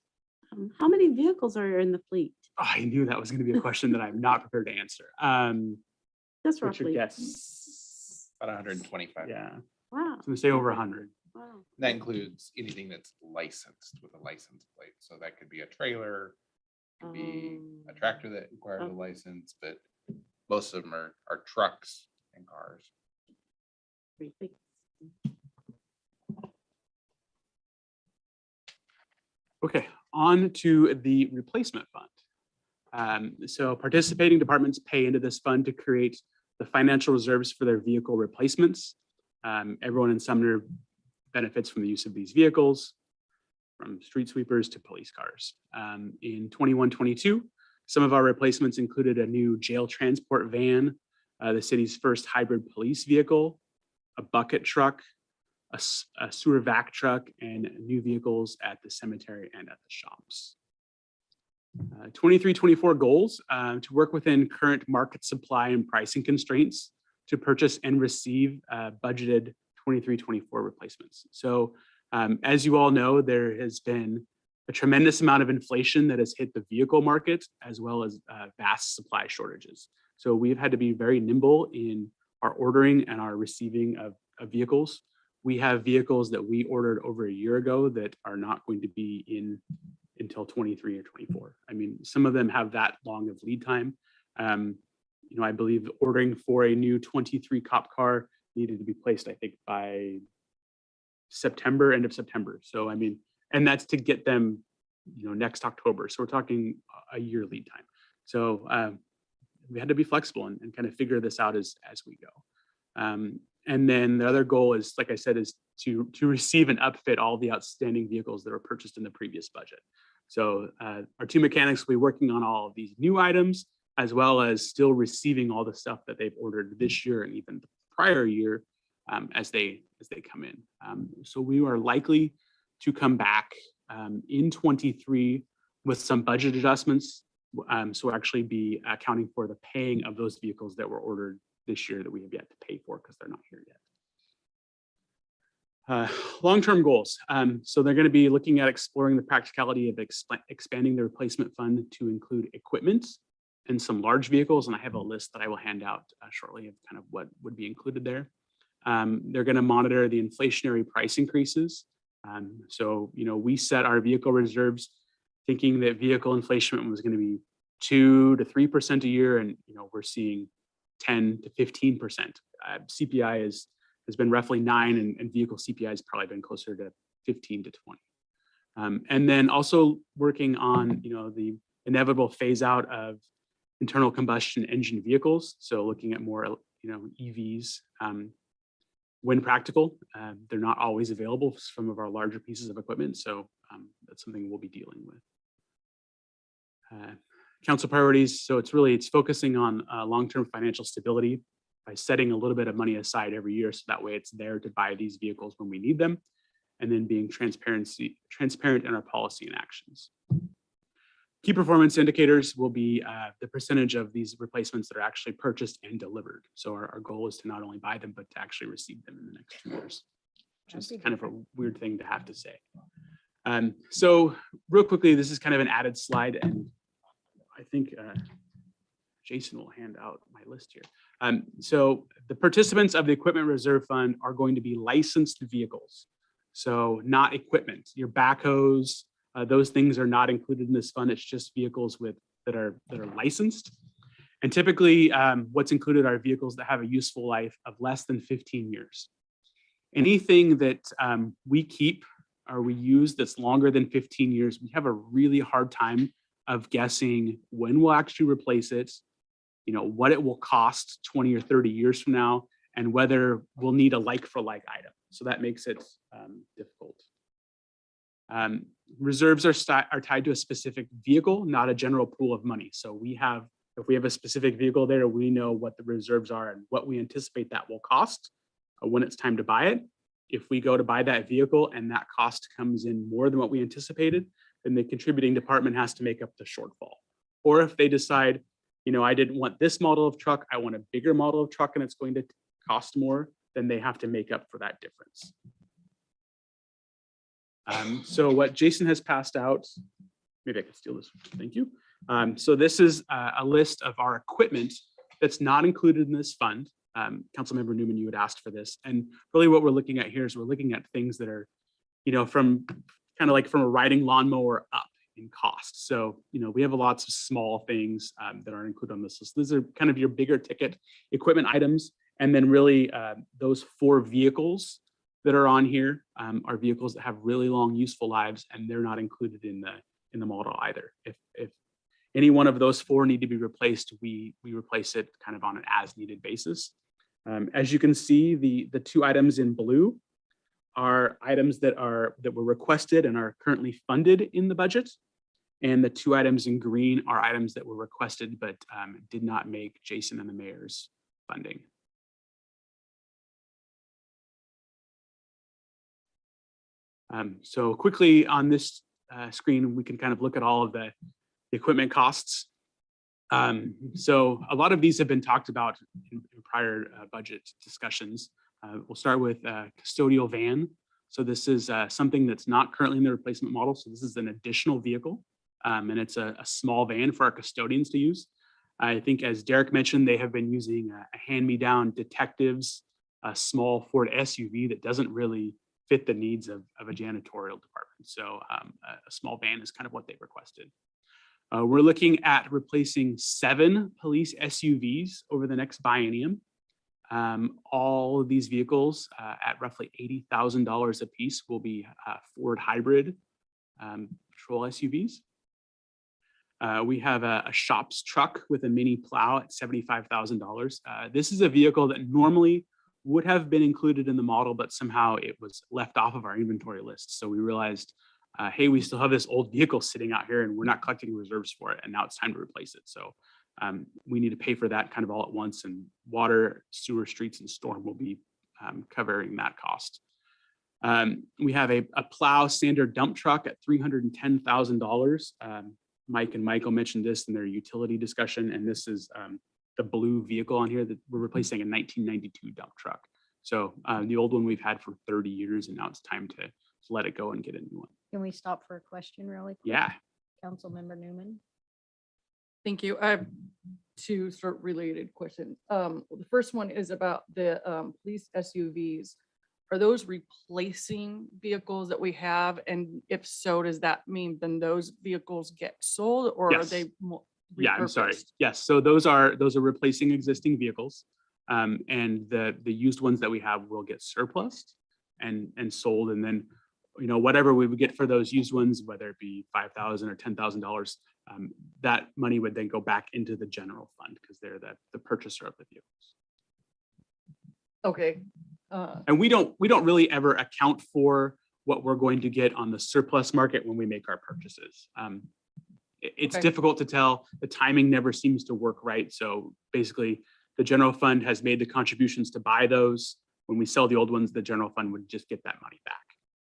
How many vehicles are in the fleet? I knew that was going to be a question that I'm not prepared to answer. Just What's your roughly. guess? About 125. Yeah, Wow. so we say over 100. Wow. That includes anything that's licensed with a license plate. So that could be a trailer, could be a tractor that requires a Okay. license, but most of them are trucks and cars. Great, thanks. Okay, on to the replacement fund. So participating departments pay into this fund to create the financial reserves for their vehicle replacements. Everyone in Sumner benefits from the use of these vehicles, from street sweepers to police cars. In 21-22, some of our replacements included a new jail transport van, the city's first hybrid police vehicle, a bucket truck, a sewer vac truck, and new vehicles at the cemetery and at the shops. 23-24 goals to work within current market supply and pricing constraints to purchase and receive budgeted 23-24 replacements. So as you all know, there has been a tremendous amount of inflation that has hit the vehicle market, as well as vast supply shortages. So we've had to be very nimble in our ordering and our receiving of vehicles. We have vehicles that we ordered over a year ago that are not going to be in until 23 or 24. I mean, some of them have that long of lead time. You know, I believe ordering for a new 23 cop car needed to be placed, I think, by September, end of September. So, I mean, and that's to get them, you know, next October. So we're talking a year lead time. So we had to be flexible and kind of figure this out as we go. And then the other goal is, like I said, is to receive and upfit all the outstanding vehicles that were purchased in the previous budget. So our two mechanics will be working on all of these new items, as well as still receiving all the stuff that they've ordered this year and even the prior year as they come in. So we are likely to come back in 23 with some budget adjustments. So we'll actually be accounting for the paying of those vehicles that were ordered this year that we have yet to pay for because they're not here yet. Long-term goals. So they're going to be looking at exploring the practicality of expanding the replacement fund to include equipment and some large vehicles. And I have a list that I will hand out shortly of kind of what would be included there. They're going to monitor the inflationary price increases. So, you know, we set our vehicle reserves thinking that vehicle inflation was going to be 2 to 3% a year. And, you know, we're seeing 10 to 15%. CPI has been roughly 9 and vehicle CPI has probably been closer to 15 to 20. And then also working on, you know, the inevitable phase out of internal combustion engine vehicles. So looking at more, you know, EVs when practical. They're not always available for some of our larger pieces of equipment. So that's something we'll be dealing with. Council priorities. So it's focusing on long-term financial stability by setting a little bit of money aside every year. So that way it's there to buy these vehicles when we need them. And then being transparent in our policy and actions. Key performance indicators will be the percentage of these replacements that are actually purchased and delivered. So our goal is to not only buy them, but to actually receive them in the next 2 years, which is kind of a weird thing to have to say. So real quickly, this is kind of an added slide, and I think Jason will hand out my list here. So the participants of the Equipment Reserve Fund are going to be licensed vehicles. So not equipment, your backhoes, those things are not included in this fund. It's just vehicles that are licensed. And typically what's included are vehicles that have a useful life of less than 15 years. Anything that we keep or we use that's longer than 15 years, we have a really hard time of guessing when we'll actually replace it, you know, what it will cost 20 or 30 years from now, and whether we'll need a like for like item. So that makes it difficult. Reserves are tied to a specific vehicle, not a general pool of money. So if we have a specific vehicle there, we know what the reserves are and what we anticipate that will cost when it's time to buy it. If we go to buy that vehicle and that cost comes in more than what we anticipated, then the contributing department has to make up the shortfall. Or if they decide, you know, I didn't want this model of truck, I want a bigger model of truck and it's going to cost more, then they have to make up for that difference. So what Jason has passed out, maybe I could steal this, thank you. So this is a list of our equipment that's not included in this fund. Councilmember Newman, you had asked for this. And really what we're looking at here is we're looking at things that are, from kind of like from a riding lawnmower up in cost. So, we have lots of small things that aren't included on this list. These are kind of your bigger ticket equipment items. And then really those 4 vehicles that are on here are vehicles that have really long useful lives, and they're not included in the model either. If any one of those 4 need to be replaced, we replace it kind of on an as needed basis. As you can see, the 2 items in blue are items that were requested and are currently funded in the budget. And the 2 items in green are items that were requested but did not make Jason and the mayor's funding. So quickly on this screen, we can kind of look at all of the equipment costs. So a lot of these have been talked about in prior budget discussions. We'll start with custodial van. So this is something that's not currently in the replacement model. So this is an additional vehicle, and it's a small van for our custodians to use. I think as Derek mentioned, they have been using a hand-me-down detectives, a small Ford SUV that doesn't really fit the needs of a janitorial department. So a small van is kind of what they requested. We're looking at replacing 7 police SUVs over the next biennium. All of these vehicles at roughly $80,000 a piece will be Ford hybrid patrol SUVs. We have a shops truck with a mini plow at $75,000. This is a vehicle that normally would have been included in the model, but somehow it was left off of our inventory list. So we realized, hey, we still have this old vehicle sitting out here and we're not collecting reserves for it. And now it's time to replace it. So we need to pay for that kind of all at once, and water, sewer, streets, and storm will be covering that cost. We have a plow standard dump truck at $310,000. Mike and Michael mentioned this in their utility discussion, and this is the blue vehicle on here that we're replacing a 1992 dump truck. So the old one we've had for 30 years, and now it's time to let it go and get a new one. Can we stop for a question really quick? Yeah. Councilmember Newman. Thank you. I have 2 sort of related questions. The first one is about the police SUVs. Are those replacing vehicles that we have? And if so, does that mean then those vehicles get sold, or Yes. are they Yeah, I'm sorry. repurposed? Yes, so those are replacing existing vehicles. And the used ones that we have will get surplused and sold. And then, whatever we would get for those used ones, whether it be $5,000 or $10,000, that money would then go back into the general fund because they're the purchaser of the vehicles. Okay. And we don't really ever account for what we're going to get on the surplus market when we make our purchases. It's Okay. difficult to tell. The timing never seems to work right. So basically, the general fund has made the contributions to buy those. When we sell the old ones, the general fund would just get that money back.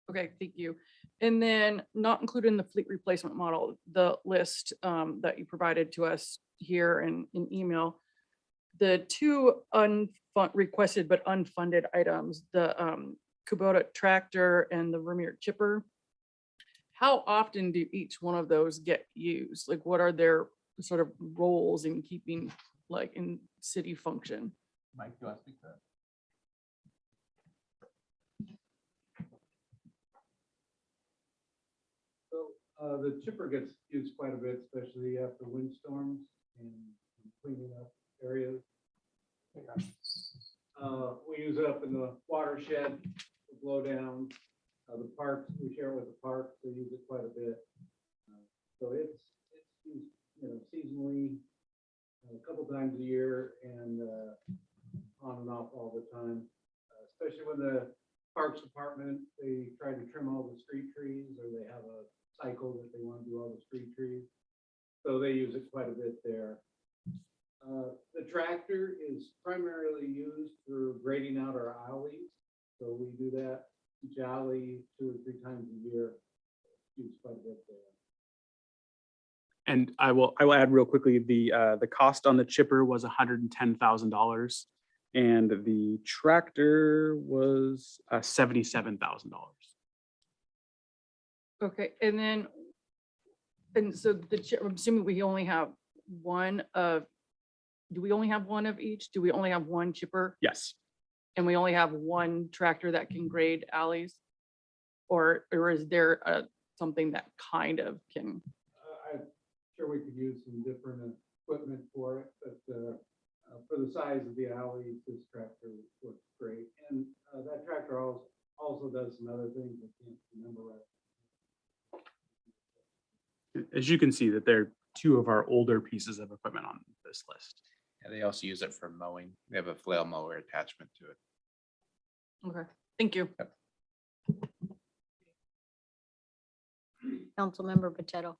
Okay, thank you. And then not included in the fleet replacement model, the list that you provided to us here in email, the 2 requested but unfunded items, the Kubota tractor and the Vermeer chipper. How often do each one of those get used? Like, what are their sort of roles in keeping, like, in city function? Mike, do you want to speak to that? The chipper gets used quite a bit, especially after windstorms and cleaning up areas. We use it up in the watershed, the blow down, the parks, we share with the parks, they use it quite a bit. So it's used, seasonally, a couple times a year, and on and off all the time. Especially when the Parks Department, they try to trim all the street trees, or they have a cycle that they want to do all the street trees. So they use it quite a bit there. The tractor is primarily used for grading out our alleys. So we do that each alley 2 or 3 times a year. Used quite a bit there. And I will add real quickly, the cost on the chipper was $110,000, and the tractor was $77,000. Okay, and so I'm assuming we only have one of do we only have one of each? Do we only have one chipper? Yes. And we only have one tractor that can grade alleys? Or is there something that kind of can? I'm sure we could use some different equipment for it, but for the size of the alley, this tractor works great. And that tractor also does some other things I can't remember right. As you can see that there are two of our older pieces of equipment on this list. And they also use it for mowing. They have a flail mower attachment to it. Okay, thank you. Councilmember Pacheco.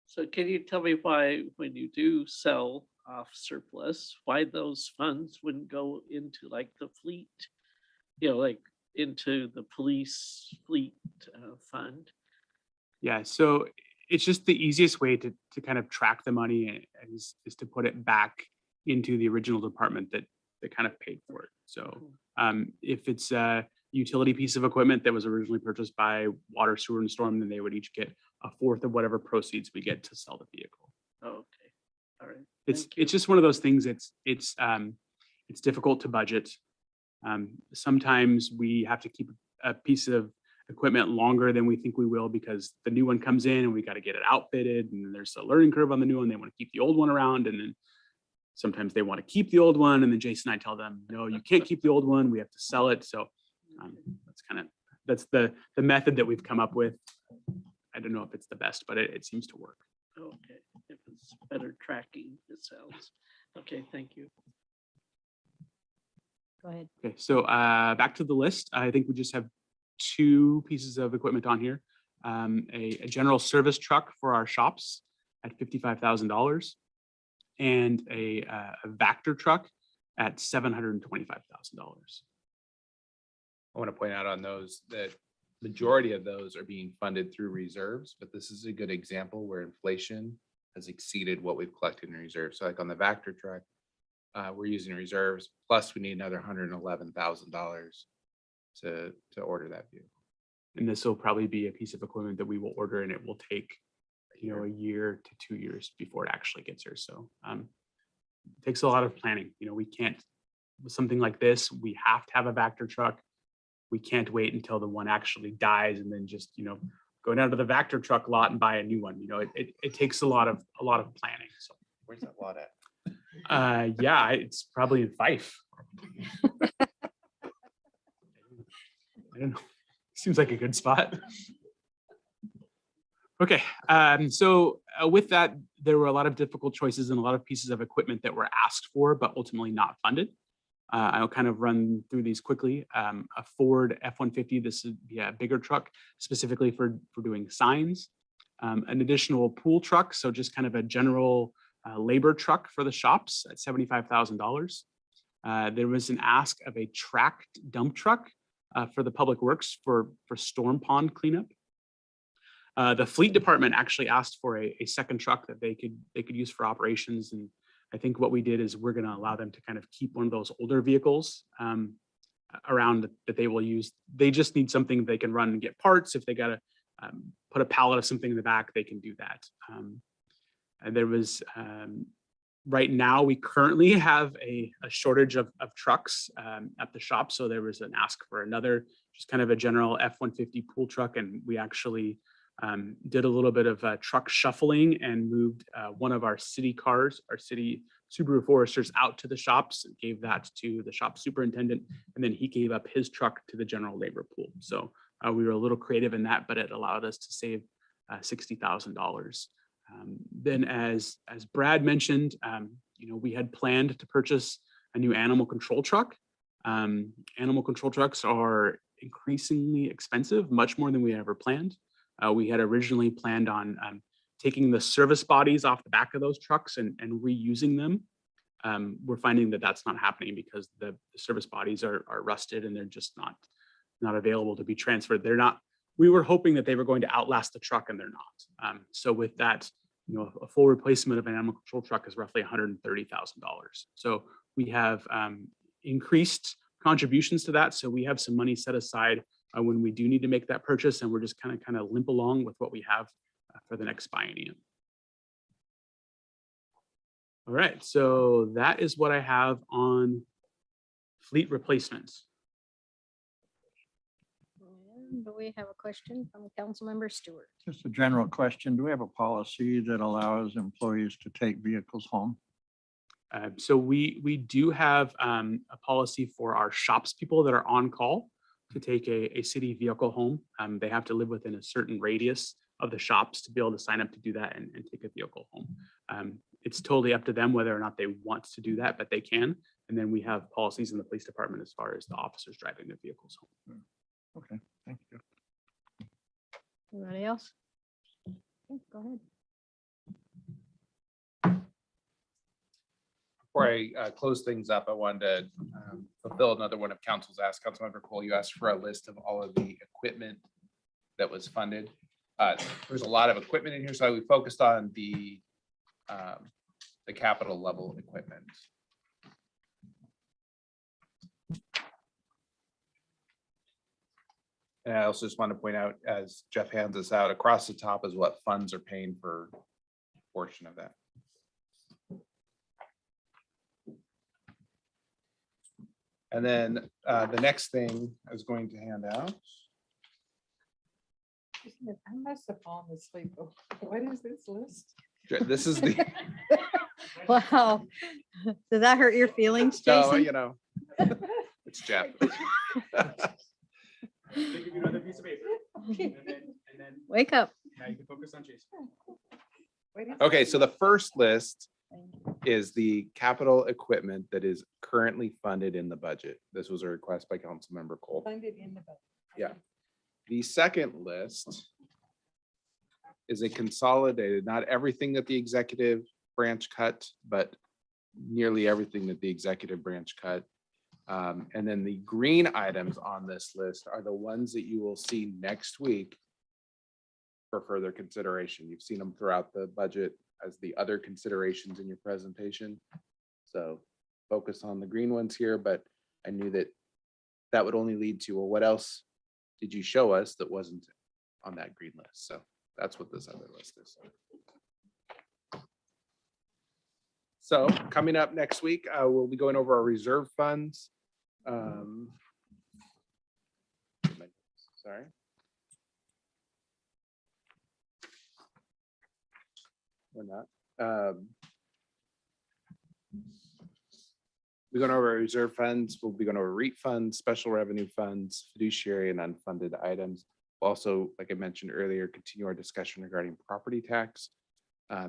So can you tell me why, when you do sell off surplus, why those funds wouldn't go into like the fleet? Like into the police fleet fund? Yeah, so it's just the easiest way to kind of track the money is to put it back into the original department that kind of paid for it. So if it's a utility piece of equipment that was originally purchased by water, sewer, and storm, then they would each get a fourth of whatever proceeds we get to sell the vehicle. Okay, all right. It's just one of those things. It's difficult to budget. Sometimes we have to keep a piece of equipment longer than we think we will because the new one comes in and we got to get it outfitted, and there's a learning curve on the new one. They want to keep the old one around, and then sometimes they want to keep the old one, and then Jason and I tell them, no, you can't keep the old one. We have to sell it. So that's the method that we've come up with. I don't know if it's the best, but it seems to work. Okay, if it's better tracking, it sounds. Okay, thank you. Go ahead. Okay, so back to the list. I think we just have two pieces of equipment on here. A general service truck for our shops at $55,000 and a Vector truck at $725,000. I want to point out on those that majority of those are being funded through reserves, but this is a good example where inflation has exceeded what we've collected in reserves. So like on the Vector truck, we're using reserves, plus we need another $111,000 to order that vehicle. And this will probably be a piece of equipment that we will order, and it will take, a year to 2 years before it actually gets here. So it takes a lot of planning. We can't, with something like this, we have to have a Vector truck. We can't wait until the one actually dies and then just, go down to the Vector truck lot and buy a new one. It takes a lot of planning. So Where's that lot at? yeah, it's probably in Fife. I don't know. Seems like a good spot. Okay, so with that, there were a lot of difficult choices and a lot of pieces of equipment that were asked for, but ultimately not funded. I'll kind of run through these quickly. A Ford F-150, this would be a bigger truck specifically for doing signs. An additional pool truck, so just kind of a general labor truck for the shops at $75,000. There was an ask of a tracked dump truck for the public works for storm pond cleanup. The fleet department actually asked for a second truck that they could use for operations, and I think what we did is we're going to allow them to kind of keep one of those older vehicles around that they will use. They just need something they can run and get parts. If they got to put a pallet of something in the back, they can do that. And there was, right now, we currently have a shortage of trucks at the shop. So there was an ask for another, just kind of a general F-150 pool truck. And we actually did a little bit of truck shuffling and moved one of our city cars, our city Subaru Foresters, out to the shops and gave that to the shop superintendent. And then he gave up his truck to the general labor pool. So we were a little creative in that, but it allowed us to save $60,000. Then as Brad mentioned, we had planned to purchase a new animal control truck. Animal control trucks are increasingly expensive, much more than we ever planned. We had originally planned on taking the service bodies off the back of those trucks and reusing them. We're finding that that's not happening because the service bodies are rusted and they're just not available to be transferred. We were hoping that they were going to outlast the truck, and they're not. So with that, a full replacement of an animal control truck is roughly $130,000. So we have increased contributions to that. So we have some money set aside when we do need to make that purchase, and we're just kind of limp along with what we have for the next biennium. All right, so that is what I have on fleet replacements. And do we have a question from Councilmember Stewart? Just a general question. Do we have a policy that allows employees to take vehicles home? So we do have a policy for our shops people that are on call to take a city vehicle home. They have to live within a certain radius of the shops to be able to sign up to do that and take a vehicle home. It's totally up to them whether or not they want to do that, but they can. And then we have policies in the police department as far as the officers driving their vehicles home. Okay, thank you. Anybody else? Okay, go ahead. Before I close things up, I wanted to fulfill another one of council's asked. Councilmember Cole, you asked for a list of all of the equipment that was funded. There's a lot of equipment in here, so we focused on the capital level equipment. And I also just want to point out, as Jeff hands us out, across the top is what funds are paying for a portion of that. And then the next thing I was going to hand out. I must have fallen asleep. What is this list? This is the, Wow. Did that hurt your feelings, no, Jason? you know, it's Jeff. Give you another piece of paper. And then Wake up. now you can focus on Jason. Okay, so the first list is the capital equipment that is currently funded in the budget. This was a request by Councilmember Cole. Funded in the budget. Yeah. The second list is a consolidated, not everything that the executive branch cut, but nearly everything that the executive branch cut. And then the green items on this list are the ones that you will see next week for further consideration. You've seen them throughout the budget as the other considerations in your presentation. So focus on the green ones here, but I knew that that would only lead to, well, what else did you show us that wasn't on that green list? So that's what this other list is. So coming up next week, we'll be going over our reserve funds. Sorry. We're not. We're going over our reserve funds. We'll be going over REIT funds, special revenue funds, fiduciary and unfunded items. We'll also, like I mentioned earlier, continue our discussion regarding property tax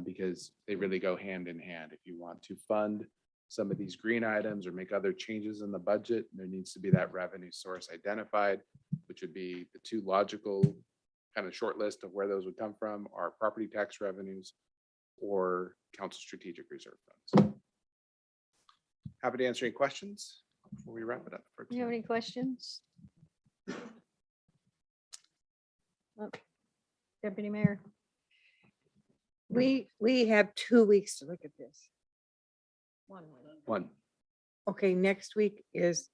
because they really go hand in hand. If you want to fund some of these green items or make other changes in the budget, there needs to be that revenue source identified, which would be the two logical kind of short list of where those would come from are property tax revenues or council strategic reserve funds. Happy to answer any questions before we wrap it up. For Do you have tonight. any questions? Oh, Deputy Mayor. We have 2 weeks to look at this. One. Okay, next week is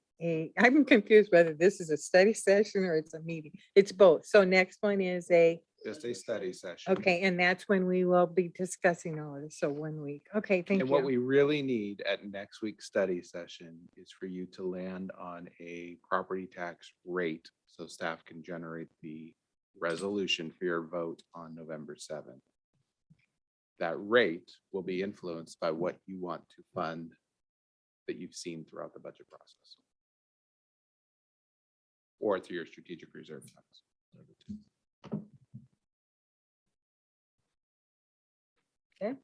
I'm confused whether this is a study session or it's a meeting. It's both. So next one is Just a study session. okay, and that's when we will be discussing all of this. So 1 week. Okay, thank And what you. we really need at next week's study session is for you to land on a property tax rate so staff can generate the resolution for your vote on November 7th. That rate will be influenced by what you want to fund that you've seen throughout the budget process. Or through your strategic reserve funds. Okay.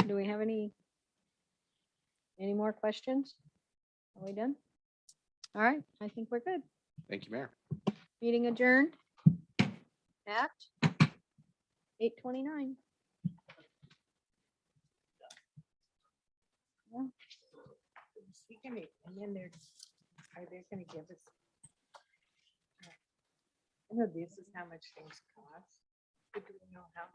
Do we have any more questions? Are we done? All right, I think we're good. Thank you, Mayor. Meeting adjourned at 8:29. And then are they gonna give us? I know this is how much things cost. But do we know how?